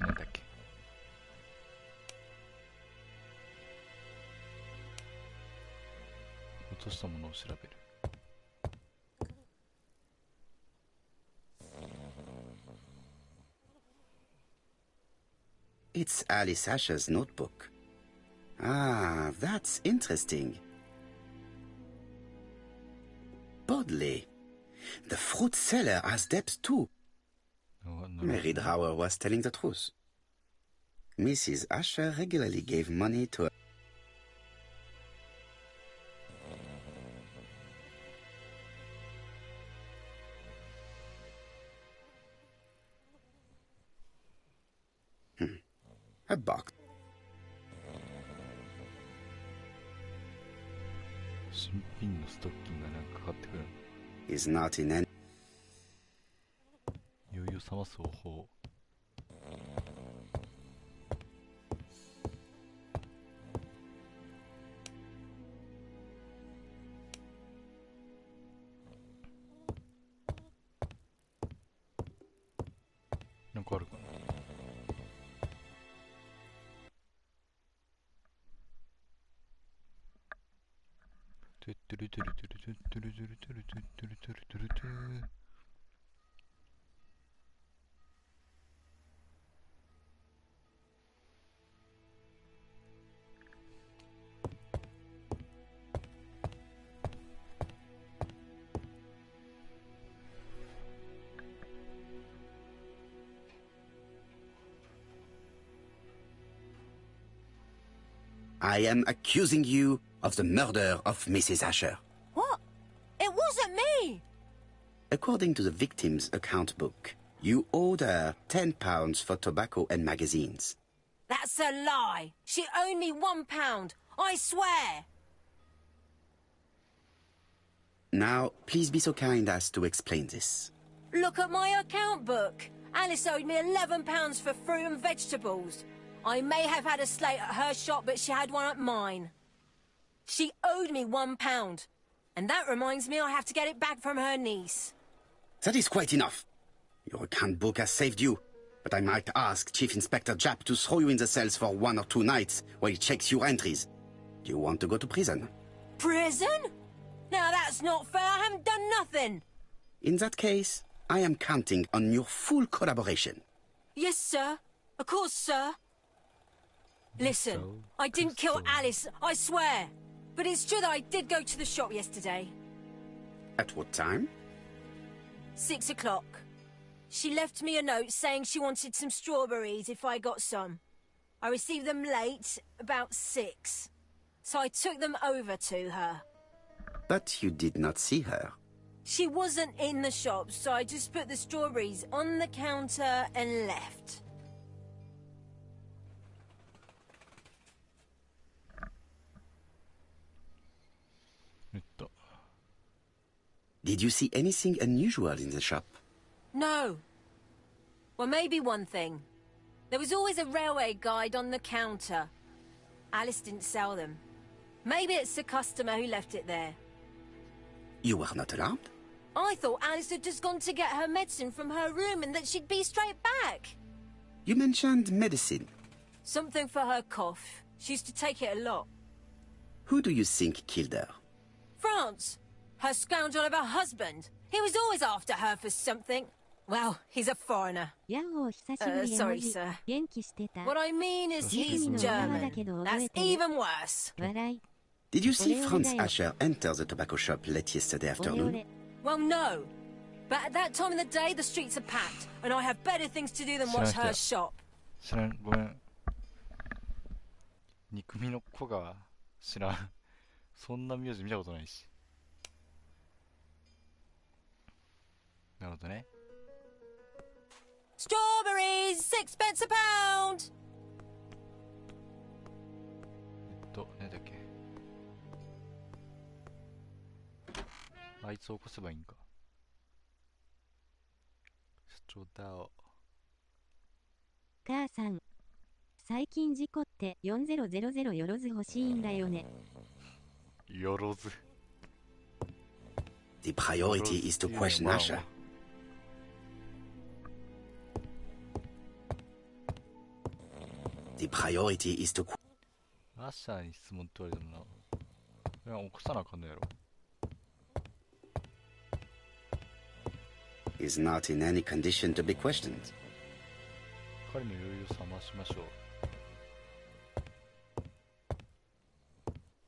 なんだっけ。落としたものを調べる。It's Alice Asher's notebook. Ah, that's interesting. Bodley. The fruit seller has debts too. Mary Drower was telling the truth. Mrs. Asher regularly gave money to... A box. 新品のストッキングがなんかかかってくる。Is not in any... 酔いを覚ます方法。なんかあるかな。トゥトゥルトゥルトゥルトゥルトゥルトゥルトゥルトゥルトゥルトゥルトゥルトゥル。I am accusing you of the murder of Mrs. Asher. What? It wasn't me! According to the victim's account book, you owed her £10 for tobacco and magazines. That's a lie! She owed me £1, I swear! Now, please be so kind as to explain this. Look at my account book! Alice owed me £11 for fruit and vegetables. I may have had a slate at her shop, but she had one at mine. She owed me £1. And that reminds me I have to get it back from her niece. That is quite enough. Your account book has saved you, but I might ask Chief Inspector Japp to throw you in the cells for 1 or 2 nights while he checks your entries. Do you want to go to prison? Prison? Now that's not fair, I haven't done nothing. In that case, I am counting on your full collaboration. Yes, sir. Of course, sir. Listen, I didn't kill Alice, I swear. But it's true that I did go to the shop yesterday. At what time? 6 o'clock. She left me a note saying she wanted some strawberries if I got some. I received them late, about 6. So I took them over to her. But you did not see her. She wasn't in the shop, so I just put the strawberries on the counter and left. Did you see anything unusual in the shop? No. Well, maybe one thing. There was always a railway guide on the counter. Alice didn't sell them. Maybe it's the customer who left it there. You were not alarmed? I thought Alice had just gone to get her medicine from her room and that she'd be straight back. You mentioned medicine. Something for her cough. She used to take it a lot. Who do you think killed her? France. Her scoundrel of a husband. He was always after her for something. Well, he's a foreigner. Sorry, sir. What I mean is he's German. That's even worse. Did you see Franz Asher enter the tobacco shop late yesterday afternoon? Well, no. But at that time of the day, the streets are packed, and I have better things to do than watch her shop. 知らん、ごめん。憎みの子が知らん。そんな名字見たことないし。なるほどね。Strawberries, 6p a pound! 何だっけ。あいつを起こせばいいんか。社長だお。母さん、最近事故って4000よろず欲しいんだよね。よろず。The priority is to question Asher. The priority is to... アッシャーに質問って言われてもな。いや、起こさなあかんのやろ。is not in any condition to be questioned. 彼の余裕を冷ましましょう。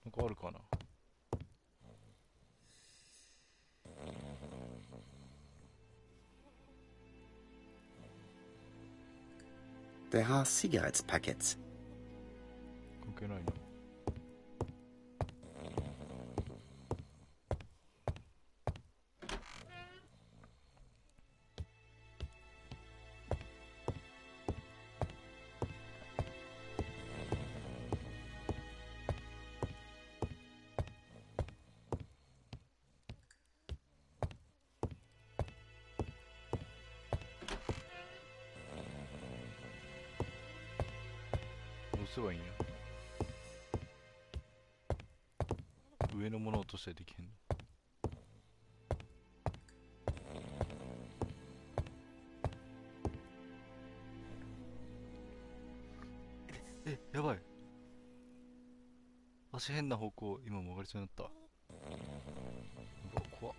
なんかあるかな。There are cigarette packets. 関係ないな。どうすればいいんや。上のものを落としたりできへんの。やばい。足変な方向、今曲がりそうになった。うわ、怖っ。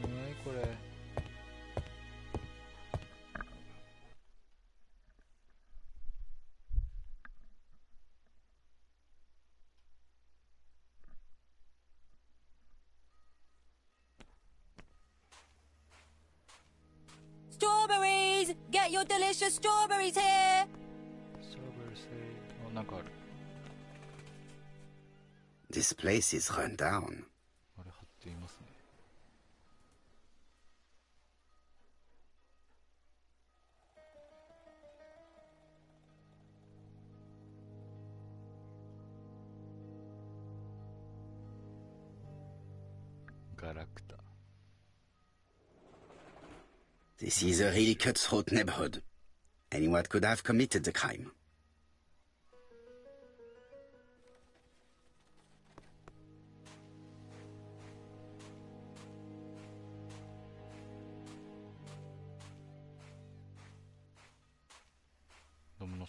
なにこれ。Strawberries! Get your delicious strawberries here! ストロベルセイ。あ、なんかある。This place is run down. あれ貼っていますね。ガラクタ。This is a really cutthroat neighborhood. Anyone could have committed the crime.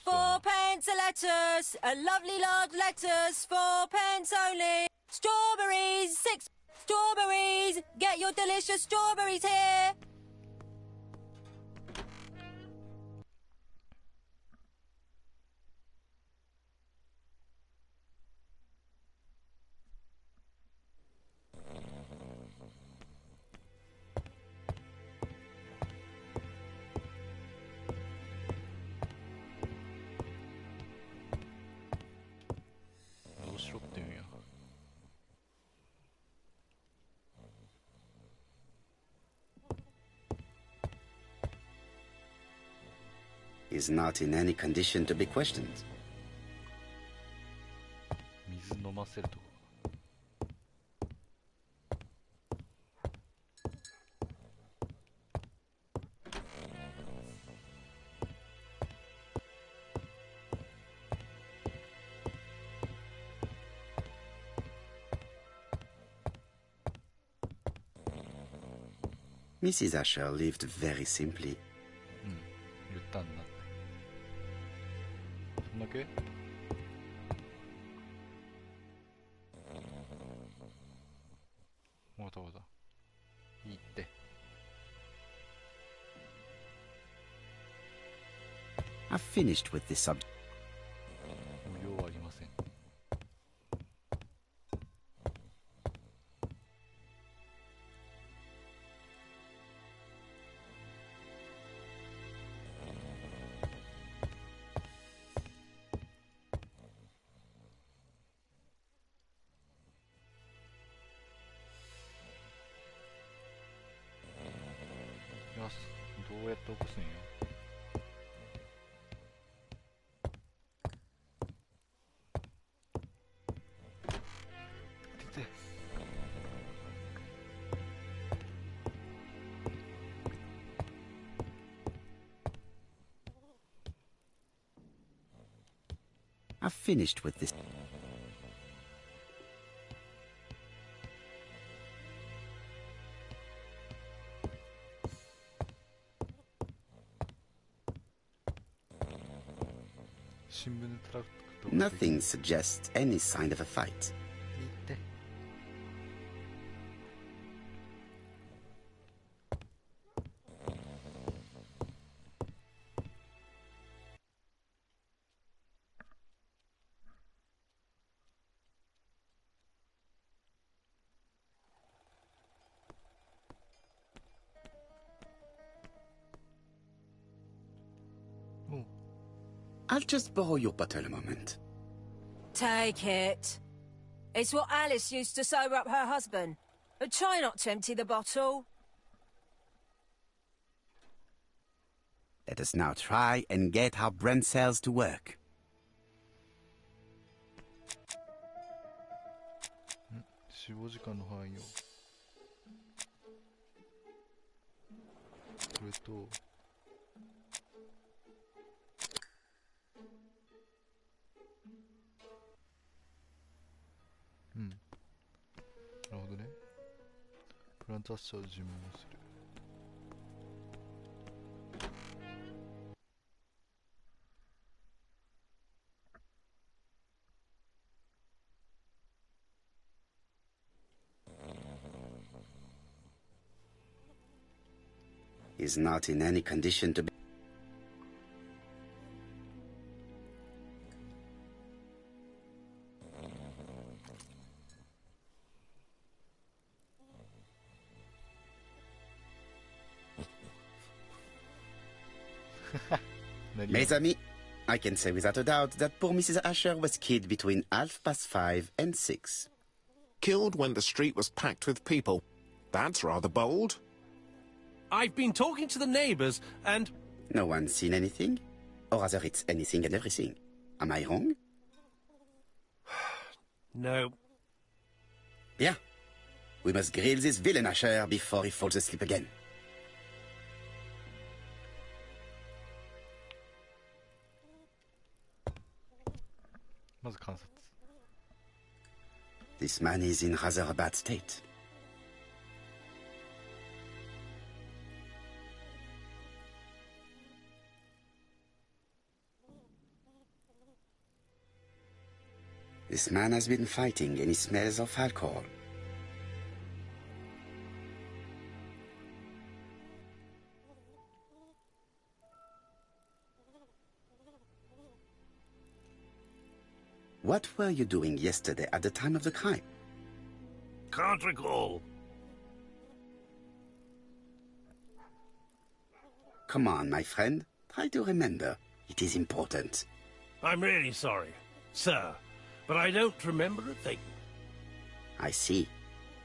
Four pence a lettuce, a lovely large lettuce, 4 pence only. Strawberries, 6 strawberries, get your delicious strawberries here. Is not in any condition to be questioned. 水飲ませるとこ。Mrs. Asher lived very simply. うん、言ったんだって。そんだけ？わかったわかった。いいって。I've finished with this subject. もう用はありません。よし、どうやって起こすんよ。出て。I've finished with this. 新聞でトラクト Nothing suggests any sign of a fight. 言って。I'll just borrow your bottle a moment. Take it. It's what Alice used to sober up her husband. But try not to empty the bottle. Let us now try and get our brain cells to work. 死亡時間の範囲をこれとなるほどね。プラントアッシャーを尋問する。He's not in any condition to be... Mes amis, I can say without a doubt that poor Mrs. Asher was killed between 5:30 and 6. Killed when the street was packed with people. That's rather bold. I've been talking to the neighbours, and... No one's seen anything? Or rather, it's anything and everything. Am I wrong? No. Bien. We must grill this villain Asher before he falls asleep again. This man is in rather a bad state. This man has been fighting and he smells of alcohol. What were you doing yesterday at the time of the crime? Can't recall. Come on, my friend. Try to remember. It is important. I'm really sorry, sir, but I don't remember a thing. I see.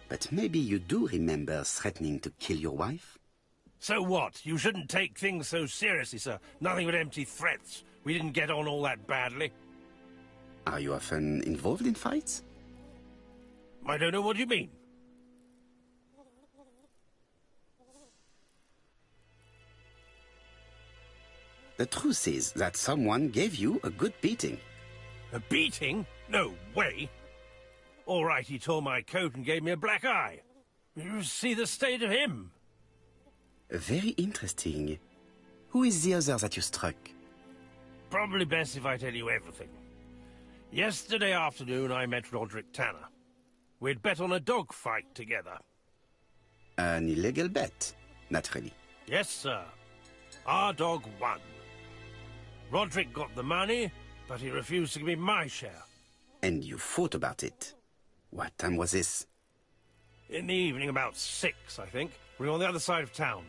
But maybe you do remember threatening to kill your wife? So what? You shouldn't take things so seriously, sir. Nothing but empty threats. We didn't get on all that badly. Are you often involved in fights? I don't know what you mean. The truth is that someone gave you a good beating. A beating? No way. All right, he tore my coat and gave me a black eye. You see the state of him. Very interesting. Who is the other that you struck? Probably best if I tell you everything. Yesterday afternoon, I met Roderick Tanner. We'd bet on a dog fight together. An illegal bet, naturally. Yes, sir. Our dog won. Roderick got the money, but he refused to give me my share. And you fought about it. What time was this? In the evening, about 6, I think. We were on the other side of town.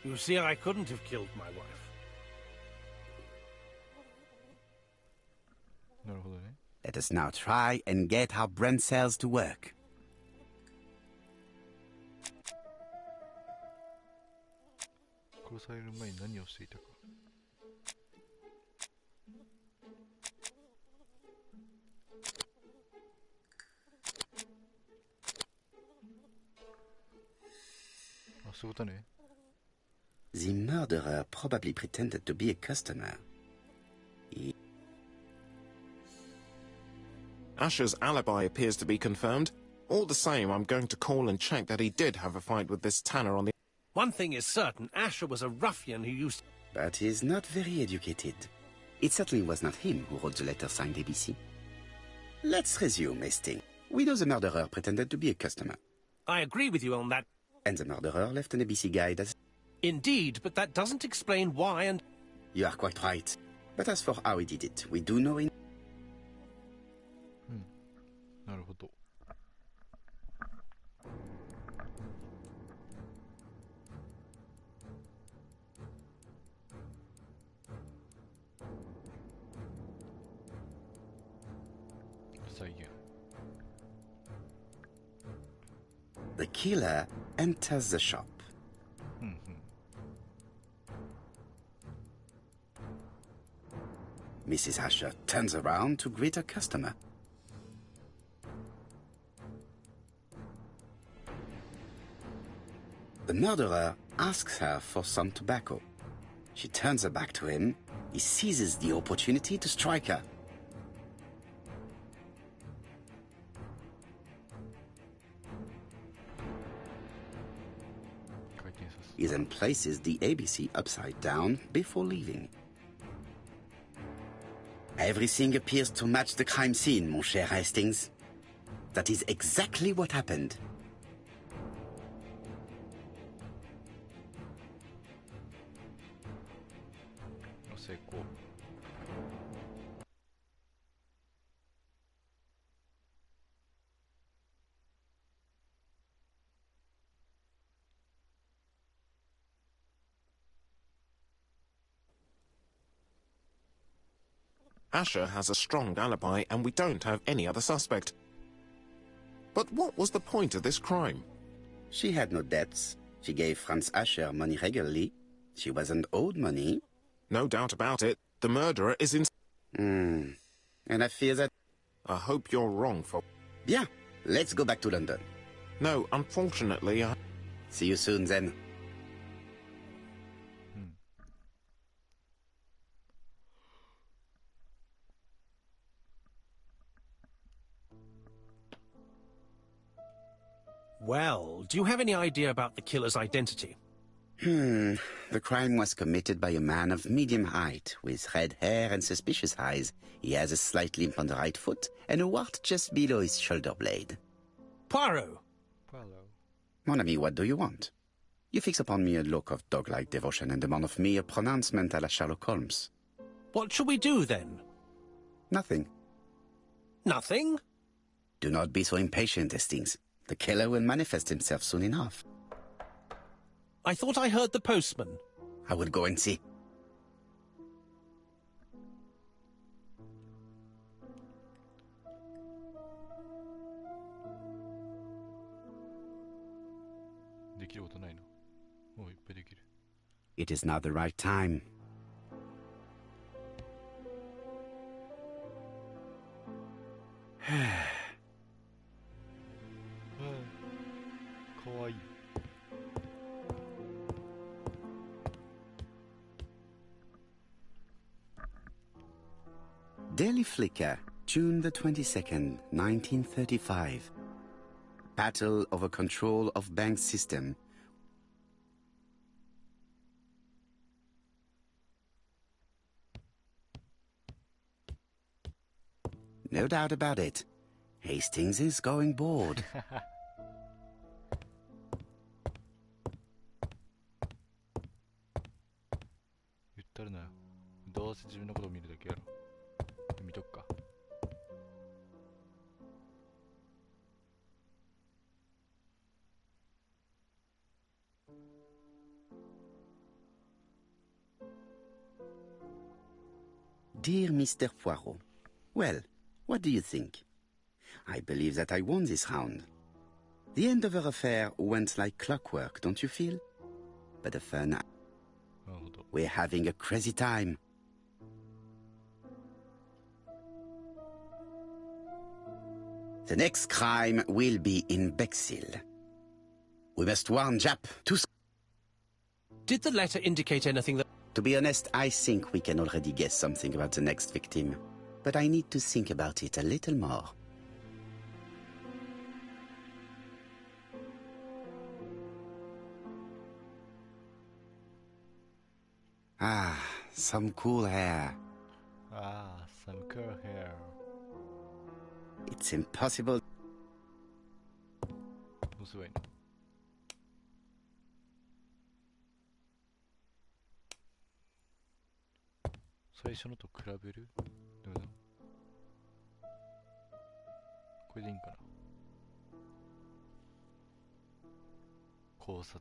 You see, I couldn't have killed my wife. なるほどね。 Let us now try and get our brain cells to work. 殺される前に何をしていたか。あ、そういうことね。The murderer probably pretended to be a customer. Asher's alibi appears to be confirmed. All the same, I'm going to call and check that he did have a fight with this Tanner on the... One thing is certain, Asher was a ruffian who used... But he's not very educated. It certainly was not him who wrote the letter signed ABC. Let's resume, Hastings. We know the murderer pretended to be a customer. I agree with you on that. And the murderer left an ABC guide as... Indeed, but that doesn't explain why and... You are quite right. But as for how he did it, we do know in... なるほど。再現。The killer enters the shop. Mrs. Asher turns around to greet a customer. The murderer asks her for some tobacco. She turns her back to him. He seizes the opportunity to strike her. He then places the ABC upside down before leaving. Everything appears to match the crime scene, mon cher Hastings. That is exactly what happened. Asher has a strong alibi and we don't have any other suspect. But what was the point of this crime? She had no debts. She gave Franz Asher money regularly. She wasn't owed money. No doubt about it. The murderer is in... And I fear that... I hope you're wrong for... Bien, let's go back to London. No, unfortunately, I... See you soon, then. Well, do you have any idea about the killer's identity? The crime was committed by a man of medium height, with red hair and suspicious eyes. He has a slight limp on the right foot, and a wart just below his shoulder blade. Poirot! Mon ami, what do you want? You fix upon me a look of dog-like devotion and demand of me a pronouncement à la Sherlock Holmes. What shall we do, then? Nothing. Nothing? Do not be so impatient, Hastings. The killer will manifest himself soon enough. I thought I heard the postman. I will go and see. It is not the right time. Daily Flicker, June the 22nd, 1935. Battle over control of bank system. No doubt about it. Hastings is going bored. 言ったるなよ。どうせ自分のことを見るだけやろ。見とくか。Dear Mr. Poirot, well, what do you think? I believe that I won this round. The end of our affair went like clockwork, don't you feel? But the fun... We're having a crazy time. The next crime will be in Bexhill. We must warn Jap to... Did the letter indicate anything that... To be honest, I think we can already guess something about the next victim. But I need to think about it a little more. Ah, some cool hair. Ah, some curl hair. It's impossible. もうすごいね。最初のと比べる？どうだ？これでいいんかな？考察。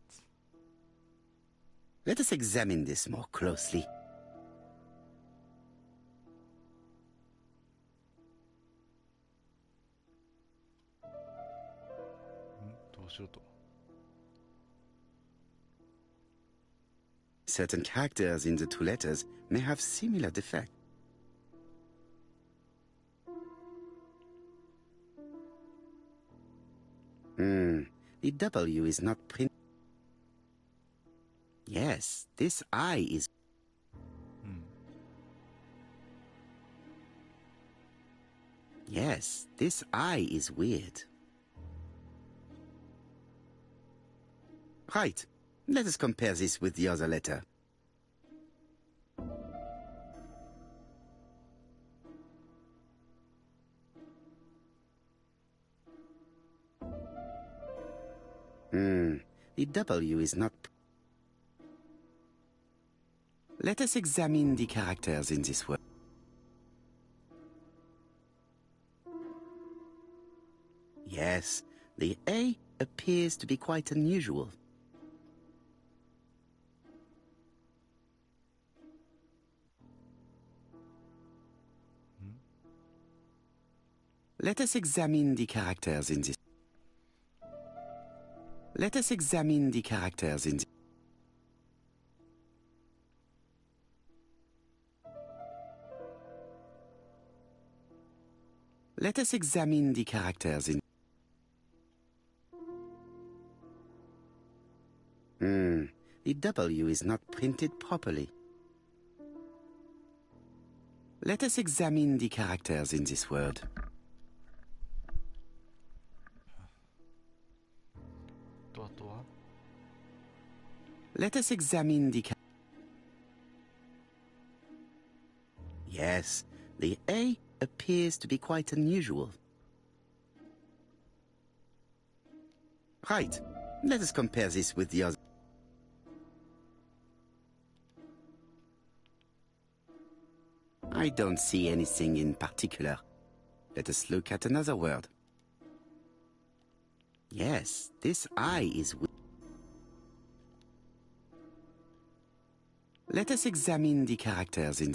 Let us examine this more closely. どうしろと。Certain characters in the two letters may have similar defects. The W is not printed. Yes, this I is. Yes, this I is weird. Right. Let us compare this with the other letter. The W is not... Let us examine the characters in this word. Yes, the A appears to be quite unusual. Let us examine the characters in this. Let us examine the characters in this. Let us examine the characters in. The W is not printed properly. Let us examine the characters in this word. Let us examine the... Yes, the A appears to be quite unusual. Right. Let us compare this with the other. I don't see anything in particular. Let us look at another word. Yes, this I is... Let us examine the characters in...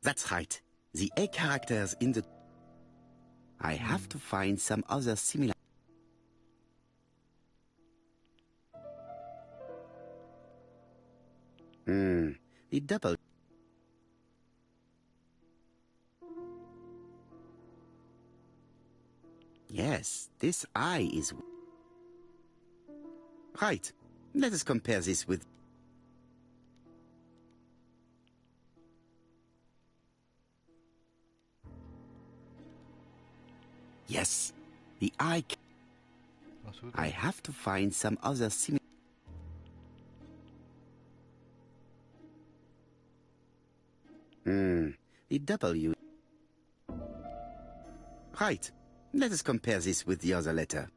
That's right. The A characters in the... I have to find some other similar... The double... Yes, this I is... Right. Let us compare this with... Yes, the I... I have to find some other similar... The W... Right. Let us compare this with the other letter.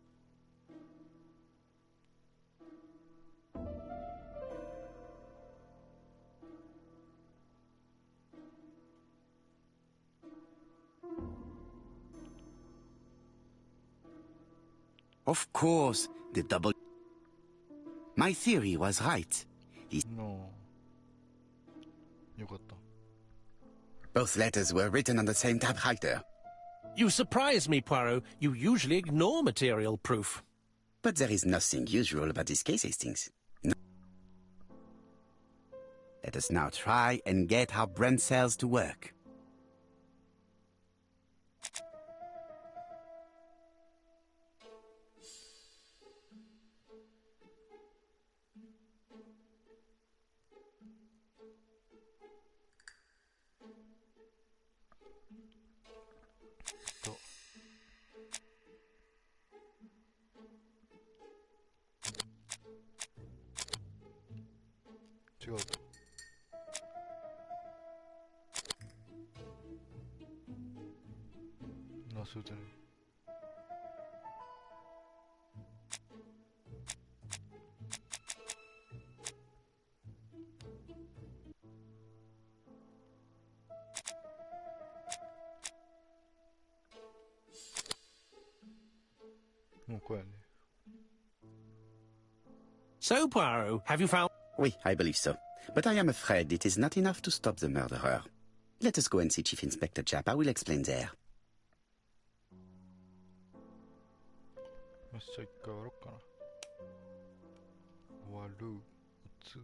Of course, the double... My theory was right. No. よかった。 Both letters were written on the same typewriter. You surprise me, Poirot. You usually ignore material proof. But there is nothing usual about this case, Hastings. No. Let us now try and get our brain cells to work. 違う。そうだね。もうこれやね。So, Poirot, have you found... Oui, I believe so. But I am afraid it is not enough to stop the murderer. Let us go and see Chief Inspector Chapa will explain there. よし、じゃあ一回終わろっかな。終わる。打つ。